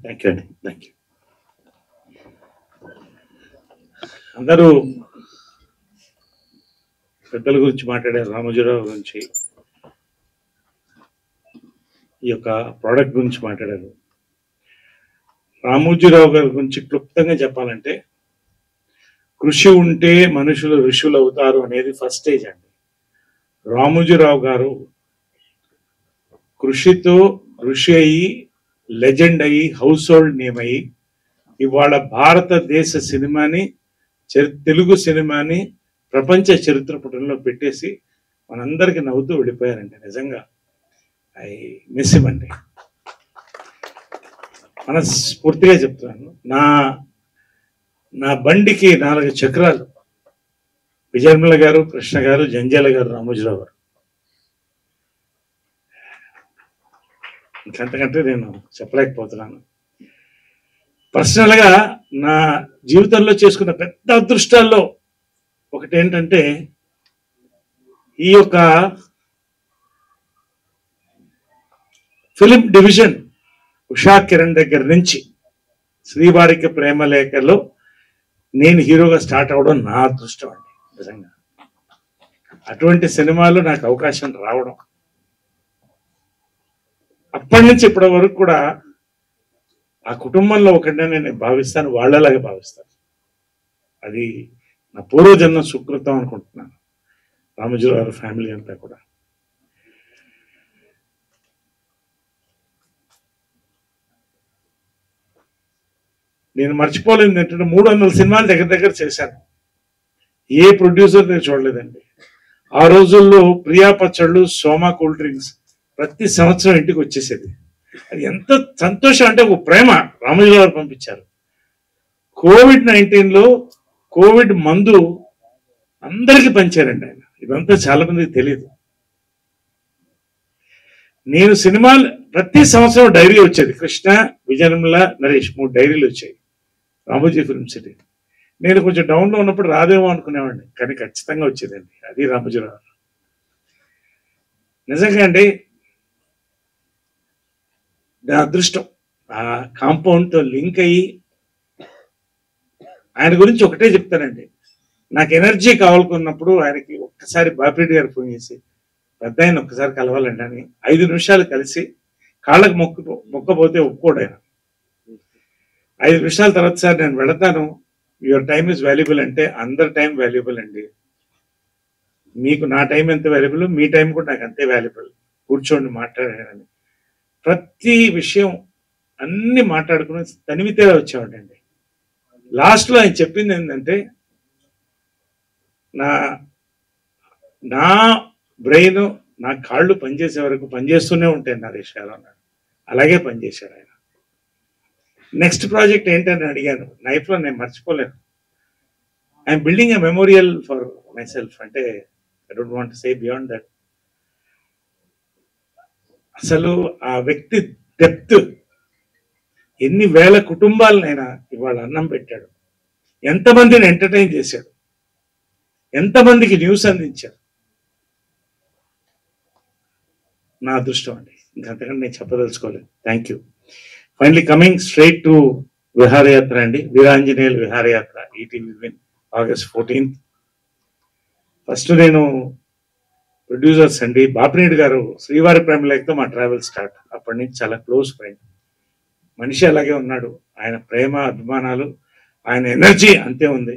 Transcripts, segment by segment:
Thank you అండి, thank you. అందరూ పెద్దల గురించి మాట్లాడారు, రామోజీరావు గురించి, ఈ యొక్క ప్రోడక్ట్ గురించి మాట్లాడారు. రామోజీరావు గారి గురించి క్లుప్తంగా చెప్పాలంటే, కృషి ఉంటే మనుషులు ఋషులు అవుతారు అనేది ఫస్ట్ స్టేజ్ అండి. రామోజీరావు గారు కృషితో ఋషి అయ్యి, లెజెండ్ అయ్యి, హౌస్ హోల్డ్ నేమ్ అయ్యి, ఇవాళ భారతదేశ సినిమాని, తెలుగు సినిమాని ప్రపంచ చరిత్ర పుటంలో పెట్టేసి మనందరికీ నవ్వుతూ వెళ్ళిపోయారండి. నిజంగా ఐ మిస్ హిమ్ అండి, మనస్ఫూర్తిగా చెప్తున్నాను. నా బండికి 4 చక్రాలు విజయనిర్మల గారు, కృష్ణ గారు, జంజాల గారు, రామోజీరావు గారు. ఇంకంతకంటే నేను చెప్పలేకపోతున్నాను. పర్సనల్గా నా జీవితంలో చేసుకున్న పెద్ద అదృష్టాల్లో ఒకటి ఏంటంటే, ఈ యొక్క ఫిలిం డివిజన్ ఉషా కిరణ్ దగ్గర నుంచి శ్రీవారికి ప్రేమలేఖలో నేను హీరోగా స్టార్ట్ అవ్వడం నా అదృష్టం అండి. నిజంగా అటువంటి సినిమాలు నాకు అవకాశం రావడం, అప్పటి నుంచి ఇప్పటి వరకు కూడా ఆ కుటుంబంలో ఒకటినే నేను భావిస్తాను, వాళ్ళలాగా భావిస్తాను. అది నా పూర్వజన్మ సుకృతం అనుకుంటున్నాను. రామోజీరావు గారి ఫ్యామిలీ అంతా కూడా. నేను మర్చిపోలేదు ఏంటంటే, 300 సినిమాలు దగ్గర చేశాను. ఏ ప్రొడ్యూసర్ నేను చూడలేదండి. ఆ రోజుల్లో ప్రియా పచ్చళ్ళు, సోమా కూల్ డ్రింక్స్ ప్రతి సంవత్సరం ఇంటికి వచ్చేసేది. అది ఎంత సంతోషం అంటే, ఒక ప్రేమ రామోజీరావు గారు పంపించారు. కోవిడ్-19లో కోవిడ్ మందు అందరికీ పంచారండి ఆయన. ఇదంతా చాలా మందికి తెలియదు. నేను సినిమాలు ప్రతి సంవత్సరం డైరీ వచ్చేది. కృష్ణ, విజయనిర్మల, నరేష్ 3 డైరీలు వచ్చాయి రామోజీ ఫిల్మ్ సిటీ. నేను కొంచెం డౌన్లో ఉన్నప్పుడు రాదేమో అనుకునేవాడిని, కానీ ఖచ్చితంగా వచ్చేదండి. అది రామోజీరావు. నిజంగా అండి నా అదృష్టం. ఆ కాంపౌండ్తో లింక్ అయ్యి, ఆయన గురించి ఒకటే చెప్తానండి. నాకు ఎనర్జీ కావాలనుకున్నప్పుడు ఆయనకి ఒక్కసారి బాపిరెడ్డి గారు ఫోన్ చేసి, పెద్ద ఆయన ఒక్కసారి కలవాలండి అని 5 నిమిషాలు కలిసి కాళ్ళకు మొక్కపోతే ఒప్పుకోడు ఆయన. 5 నిమిషాల తర్వాత, సార్ నేను వెళతాను, యువర్ టైం ఇస్ వాల్యుబుల్ అంటే, అందరి టైం వాల్యుబుల్ అండి. మీకు నా టైం ఎంత వాల్యుబుల్, మీ టైం కూడా నాకు అంతే వాల్యుబుల్. కూర్చోండి మాట్లాడానని ప్రతి విషయం అన్ని మాట్లాడుకుని తనివితే వచ్చేవాడండి. లాస్ట్లో ఆయన చెప్పింది ఏంటంటే, నా బ్రెయిన్, నా కాళ్ళు పనిచేసే వరకు పనిచేస్తూనే ఉంటాయి నరేష్ గారు అన్నాడు. అలాగే పనిచేశాడు ఆయన. నెక్స్ట్ ప్రాజెక్ట్ ఏంటని అడిగాను. లైఫ్లో నేను మర్చిపోలేను. I'm building a memorial for myself. అంటే I don't want to say beyond that. అసలు ఆ వ్యక్తి డెప్త్, ఎన్ని వేల కుటుంబాలనైనా ఇవాళ అన్నం పెట్టాడు, ఎంతమందిని ఎంటర్టైన్ చేశాడు, ఎంతమందికి న్యూస్ అందించారు. నా అదృష్టం అండి, ఇంకంతకంటే నేను చెప్పదలుచుకోలేదు. Thank you. Finally coming straight to Viharayatra అండి. Veeranjaneyulu Viharayatra ETV win August 14th. First నేను ప్రొడ్యూసర్స్ అండి, బాపిరెడ్డి గారు శ్రీవారి ప్రేమలేఖతో మా ట్రావెల్ స్టార్ట్. అప్పటి నుంచి చాలా క్లోజ్ ఫ్రెండ్. మనిషి అలాగే ఉన్నాడు. ఆయన ప్రేమ, అభిమానాలు, ఆయన ఎనర్జీ అంతే ఉంది.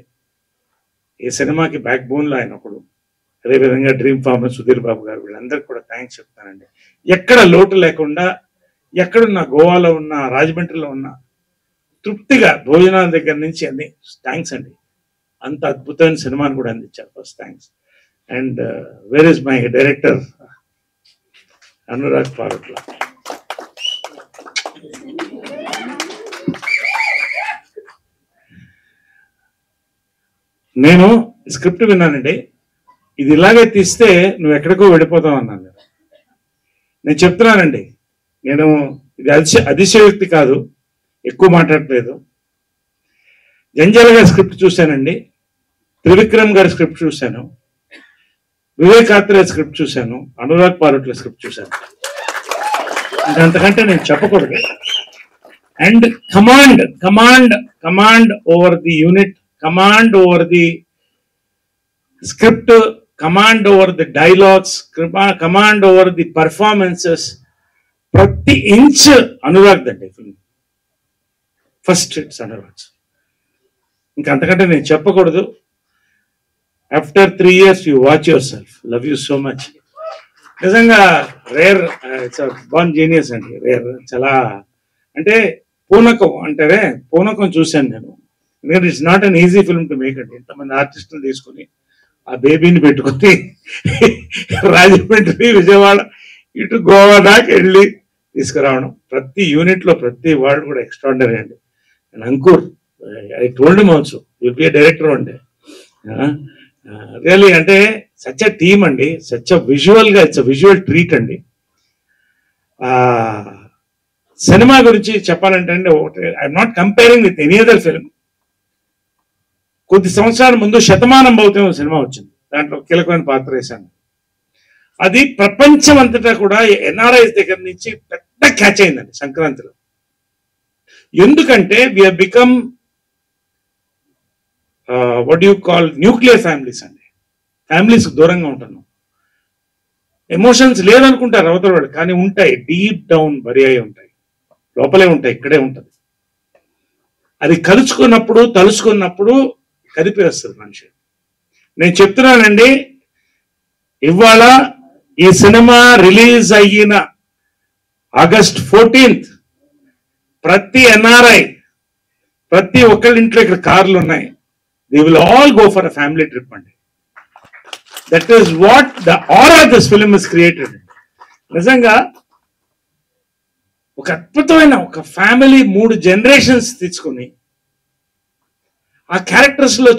ఈ సినిమాకి బ్యాక్ బోన్లో ఆయన ఒకడు. అదేవిధంగా డ్రీమ్ ఫార్మర్ సుధీర్ బాబు గారు, వీళ్ళందరికీ కూడా థ్యాంక్స్ చెప్తానండి. ఎక్కడ లోటు లేకుండా, ఎక్కడున్నా, గోవాలో ఉన్నా, రాజమండ్రిలో ఉన్నా, తృప్తిగా భోజనాల దగ్గర నుంచి అన్ని థ్యాంక్స్ అండి. అంత అద్భుతమైన సినిమాని కూడా అందించారు. First thanks. And where is my director Anurag Parutla. నేను స్క్రిప్ట్ విన్నానండి. ఇది ఇలాగే తీస్తే నువ్వు ఎక్కడికో వెళ్ళిపోతావు అన్నాను. నేను చెప్తున్నానండి, నేను ఇది అతిశయోక్తి కాదు, ఎక్కువ మాట్లాడలేదు. జంజాల గారి స్క్రిప్ట్ చూశానండి, త్రివిక్రమ్ గారి స్క్రిప్ట్ చూశాను, వివేక్ ఆత్రేయ స్క్రిప్ట్ చూశాను, అనురాగ్ పారుట్ల స్క్రిప్ట్ చూశాను. అంతకంటే నేను చెప్పకూడదు. and command over the unit, command over the script, command over the dialogues, command over the performances. ప్రతి ఇంచ్ అనురాగ్ అండి ఫిల్మ్. First it's Anurag. ఇంకా అంతకంటే నేను చెప్పకూడదు. After 3 years you watch your self. Love you so much. నిజంగా rare, it's ban genius అండి. Rare, చాలా అంటే పూనకం అంటారే, పూనకం చూశాను నేను. ఎందుకంటే it's not an easy film to make అండి. ఇంతమంది ఆర్టిస్టులు తీసుకుని ఆ బేబీని పెట్టుకొని రాజమండ్రి, విజయవాడ, ఇటు గోవా దాకా వెళ్ళి తీసుకురావడం. ప్రతి యూనిట్లో ప్రతి వాళ్ళు కూడా ఎక్స్ట్రాడినరీ అండి. And Ankur, I told him also will be a director one day. Really అంటే సచ్ అ టీమ్ అండి, సచ్ అ విజువల్గా ఇట్స్ అ విజువల్ ట్రీట్ అండి. సినిమా గురించి చెప్పాలంటే అండి, I'm not comparing with any other film. కొద్ది సంవత్సరాల ముందు శతమానం భౌతం సినిమా వచ్చింది, దాంట్లో కీలకమైన పాత్ర వేశాను. అది ప్రపంచం అంతటా కూడా ఎన్ఆర్ఐస్ దగ్గర నుంచి పెద్ద క్యాచ్ అయిందండి సంక్రాంతిలో. ఎందుకంటే we have become what you call nuclear families అండి. ఫ్యామిలీస్కి దూరంగా ఉంటున్నాం. ఎమోషన్స్ లేదనుకుంటారు అవతల వాడు, కానీ ఉంటాయి, డీప్ డౌన్ బరి అయి ఉంటాయి, లోపలే ఉంటాయి, ఇక్కడే ఉంటుంది. అది తలుచుకున్నప్పుడు కదిపేస్తుంది మనిషి. నేను చెప్తున్నానండి, ఇవాళ ఈ సినిమా రిలీజ్ అయిన August 14th ప్రతి ఎన్ఆర్ఐ, ప్రతి ఒక్కళ్ళ ఇంట్లో ఇక్కడ కార్లు ఉన్నాయి. They will all go for a family trip అండి. That is what the aura this film is created. నిజంగా ఒక అద్భుతమైన ఒక ఫ్యామిలీ, 3 generations తీసుకుని ఆ క్యారెక్టర్స్ లో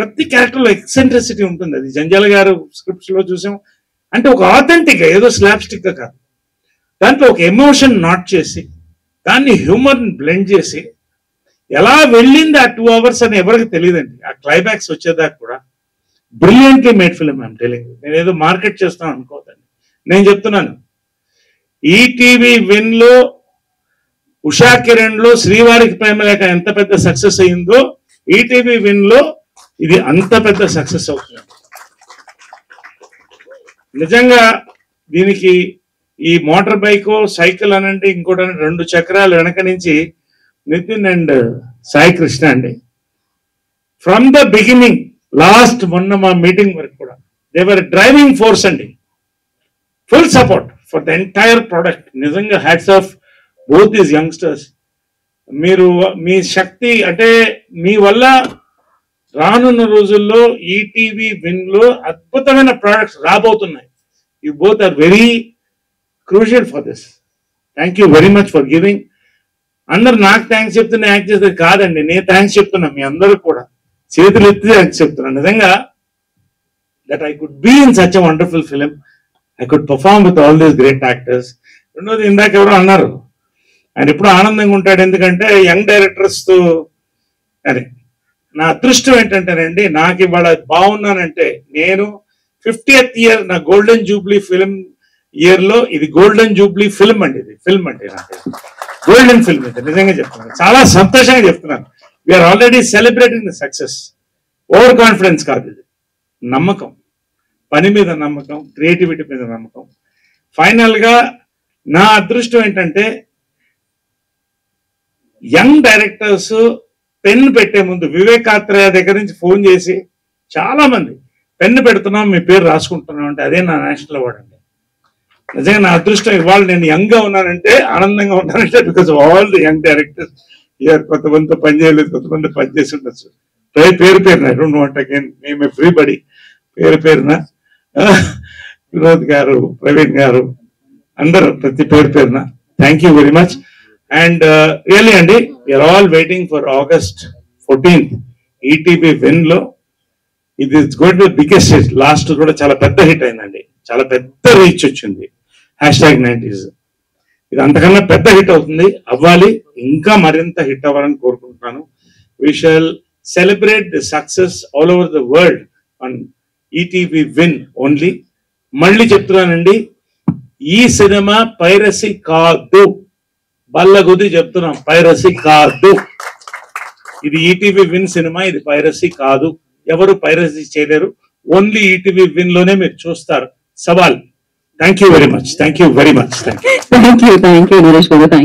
ప్రతి క్యారెక్టర్ లో ఎక్సెంట్రిసిటీ ఉంటుంది. అది జంజాల గారు స్క్రిప్ట్స్ లో చూసాం. అంటే ఒక ఆథెంటిక్, ఏదో స్లాప్స్టిక్ గా కాదు, దాంట్లో ఒక ఎమోషన్ నాట్ చేసి దాన్ని హ్యూమర్ బ్లెండ్ చేసి ఎలా వెళ్ళింది ఆ 2 hours అని ఎవరికి తెలియదండి. ఆ క్లైమాక్స్ వచ్చేదాకా కూడా brilliantly made film. I'm telling. నేను ఏదో మార్కెట్ చేస్తాను అనుకోదండి, నేను చెప్తున్నాను. ఈటీవీ విన్ లో, ఉషా కిరణ్ లో శ్రీవారికి ప్రేమలేఖ ఎంత పెద్ద సక్సెస్ అయిందో, ఈటీవీ విన్ లో ఇది అంత పెద్ద సక్సెస్ అవుతుంది. నిజంగా దీనికి ఈ మోటార్ బైక్, సైకిల్ అనండి, ఇంకోటి 2 చక్రాలు వెనక నుంచి నితిన్ అండ్ సాయి కృష్ణ అండి. ఫ్రమ్ ద బిగినింగ్, లాస్ట్ మొన్న మా మీటింగ్ వరకు కూడా దే వర్ డ్రైవింగ్ ఫోర్స్ అండి. Full support for the entire product. నిజంగా hats off both these youngsters. మీరు మీ శక్తి అంటే మీ వల్ల రానున్న రోజుల్లో ఈటీవీ విన్ లో అద్భుతమైన ప్రోడక్ట్స్ రాబోతున్నాయి. You both are very crucial for this. Thank you very much for giving. అందరు నాకు థ్యాంక్స్ చెప్తున్నా, యాక్ట్ చేస్తే కాదండి, నేను థ్యాంక్స్ చెప్తున్నా మీ అందరూ కూడా. చేతులు ఎత్తి థ్యాంక్స్ చెప్తున్నాను. నిజంగా that I could be in such a wonderful film, I could perform with all these great actors. రెండోది, ఇందాక ఎవరో అన్నారు, ఆయన ఎప్పుడు ఆనందంగా ఉంటాడు ఎందుకంటే యంగ్ డైరెక్టర్స్ తో. అరే, నా అదృష్టం ఏంటంటేనండి, నాకు ఇవాళ బాగున్నానంటే, నేను 50th year నా గోల్డెన్ జూబ్లీ ఫిల్మ్ ఇయర్ లో ఇది గోల్డెన్ జూబ్లీ ఫిల్మ్ అండి. ఇది ఫిల్మ్ అంటే నాకు గోల్డెన్ ఫిల్మ్ ఇది. నిజంగా చెప్తున్నాను, చాలా సంతోషంగా చెప్తున్నాను. We are already celebrating the success. Over confidence కాదు ఇది, నమ్మకం, పని మీద నమ్మకం, క్రియేటివిటీ మీద నమ్మకం. ఫైనల్ గా నా అదృష్టం ఏంటంటే, యంగ్ డైరెక్టర్స్ పెన్ పెట్టే ముందు వివేకాత్రేయ దగ్గర నుంచి ఫోన్ చేసి చాలా మంది పెన్ను పెడుతున్నాం, మీ పేరు రాసుకుంటున్నాం అంటే అదే నా నేషనల్ అవార్డ్ అండి. నిజంగా నా అదృష్టం. ఇవాళ నేను యంగ్ గా ఉన్నానంటే, ఆనందంగా ఉన్నానంటే because all the young directors year. కొంతమందితో పని చేయలేదు, కొంతమంది పని చేసి ఉండొచ్చు. పేరు పేరున I don't want again name everybody, పేరు పేరున వినోద్ గారు, ప్రవీణ్ గారు, అందరూ ప్రతి పేరున thank you very much. And really అండి, we're all waiting for August 14th ETV win లో. ఇది it's going to be biggest hit. Last కూడా చాలా పెద్ద హిట్ అయిందండి, చాలా పెద్ద రీచ్ వచ్చింది. #90s ఇది అంతకన్నా పెద్ద హిట్ అవుతుంది, అవ్వాలి, ఇంకా మరింత హిట్ అవ్వాలని కోరుకుంటున్నాను. We shall celebrate the success all over the world on ETV win only. మళ్ళీ చెప్తున్నానండి, ఈ సినిమా పైరసీ కాదు, వాళ్ళ కొద్ది చెప్తున్నాం, పైరసీ కాదు. ఇది ఈటీవీ విన్ సినిమా, ఇది పైరసీ కాదు. ఎవరు పైరసీ చేయలేరు. ఓన్లీ ఈటీవీ విన్ లోనే మీరు చూస్తారు. సవాల్. Thank you very much. Thank you very much. Thank you Naresh గారు.